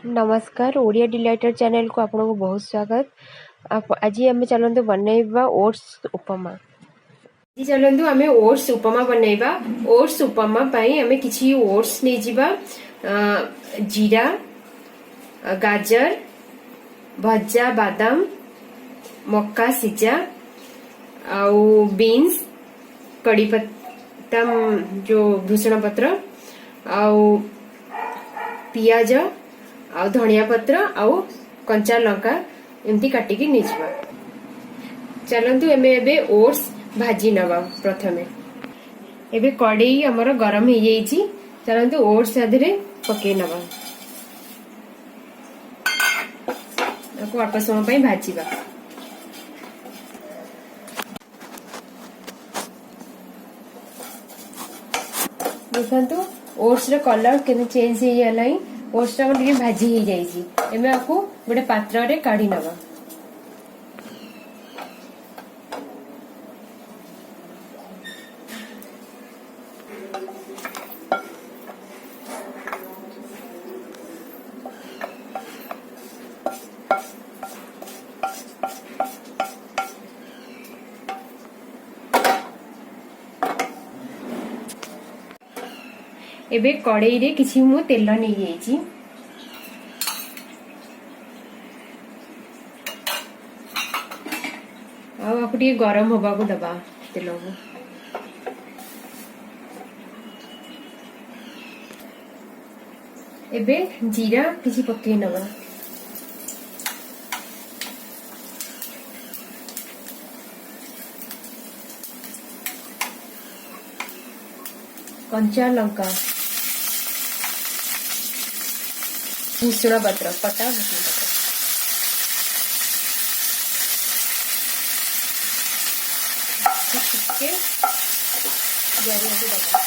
नमस्कार ओडिया डिलाइटर चैनल को आपको बहुत स्वागत। आज आम चलते बनैबा ओट्स उपमा। आज चलते आम ओट्स उपमा बनैबा। ओट्स उपमा पाई आम किछि ओट्स नै जिबा, जीरा, गाजर, भजा बादाम, मक्का सिजा, आउ बीन्स, कड़ी पत्ता जो भूषण पत्र, आउ पियाज, आउ धनिया पत्र, आउ कंचा लंका एमती काटिकी निजबा। चलंतु एमे एबे ओट्स भाजी नबा। प्रथमे एबे कड़ाई हमर गरम हो जाईची। चलंतु ओट्स आधरे पके नबा। आपको अल्प समय पई भाजीबा। देखंतु ओट्स रे कलर केने चेंज हो गलाई। ओट्स टा टिके भाजी हो जाईची। एमे आपको गोटे पात्र रे काढी नबा। एबे कड़ाई रे किछि मु तेल नै जाईची। आपको टिके गरम होबा को दबा तेल को। एबे जीरा किछि पके नबा। कंचा लंका, भूषण पत्र, पटा भूषण पत्र, के जारी को दबा।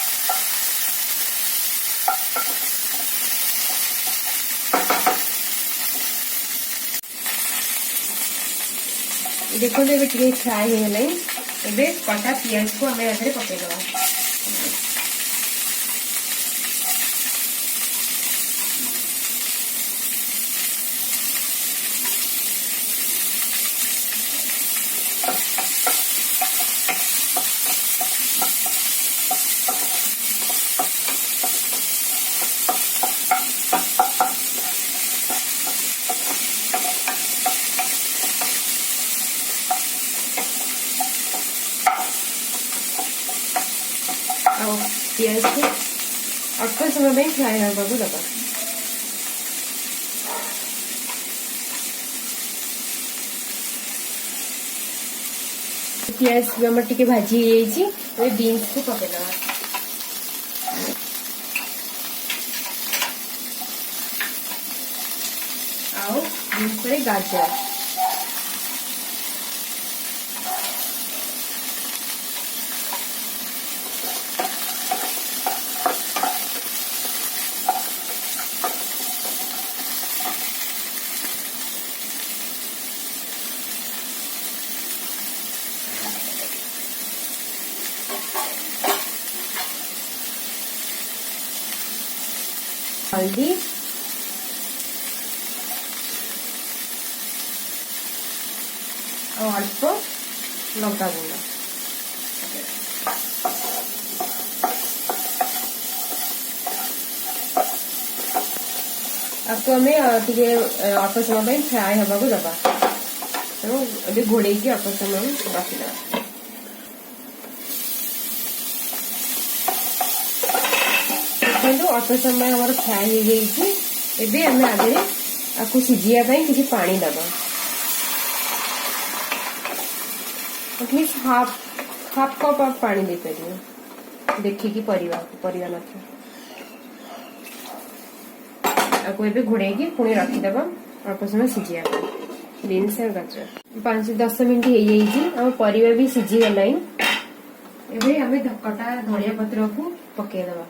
देखो एबे टिके फ्राई हो गलाई। एबे कटा पियाज को हमें आधरे पके दबा। पियाज को अल्प समय में फ्राई होगा को दबा। पियाज हमर टिके भाजी हो जाईची। ए बीन्स को पके दबा। आओ बीन्स पर गाजर, हल्दी, और अल्प लंका गुंड। आपको हमें अल्प समय फ्राए हवा को दबा। तो घोड़े की अल्प समय रखिदा। अल्प समय हमारे फ्राए हो जाइए। एबे हमें आगे आपको सिझिया पाई किसी पानी दबा। एटलिस्ट हाफ कप आप पानी दे पारियो। देखिकी परिवा नथियो। आपको एबे घोड़ेकी पुणी रखिदबा अल्प समय सिझिया पाई। बीन्स और गाजर 5-10 मिनट हो जाइए। आम परिवा भी सिझी गलाई। एबे हमें कटा धनिया पत्र को पके दबा।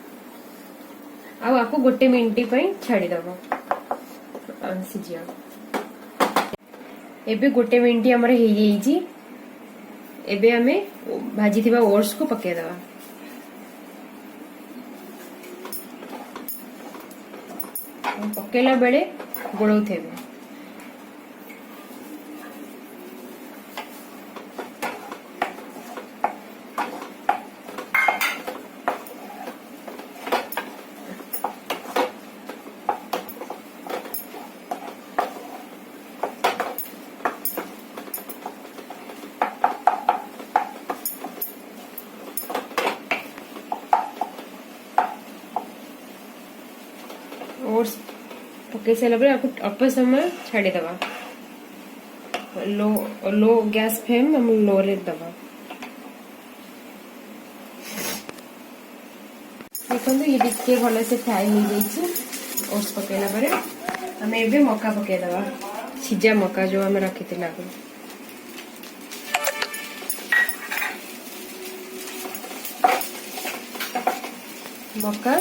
आउ आपको गोटे मिनट पई छाड़ी दबा सिझिया। एबे गोटे मिनट हमर हो जाइए। एबे हमें भाजी थिबा ओट्स को पके दबा। पकेला बेले गोलौथेबे। ओट्स पकई सारा पर आपको अल्प समय छाड़ीदवा। लो लो गैस फ्लेम हम लो रे दबा। देखो ये टिके भल से फ्राए हो जाइए। ओट्स पकईला आम ए मका पकईदवा। सिजा मका जो आम रखी आगे मका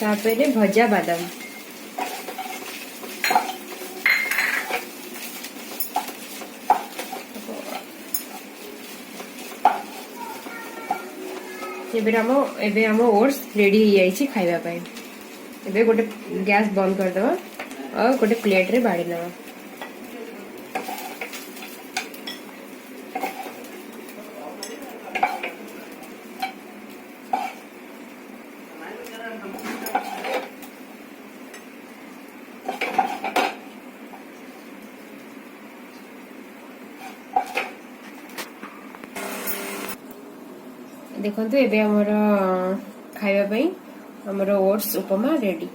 तापर भजा बादाम एबे आम ओट्स रेडी हो जाइए खाइबा पाई। एबे गोटे गैस बंद करदवा और गोटे प्लेट रे बाड़ी नवा। देखो एबे हमर खाइबा पाई हमर ओट्स उपमा रेडी।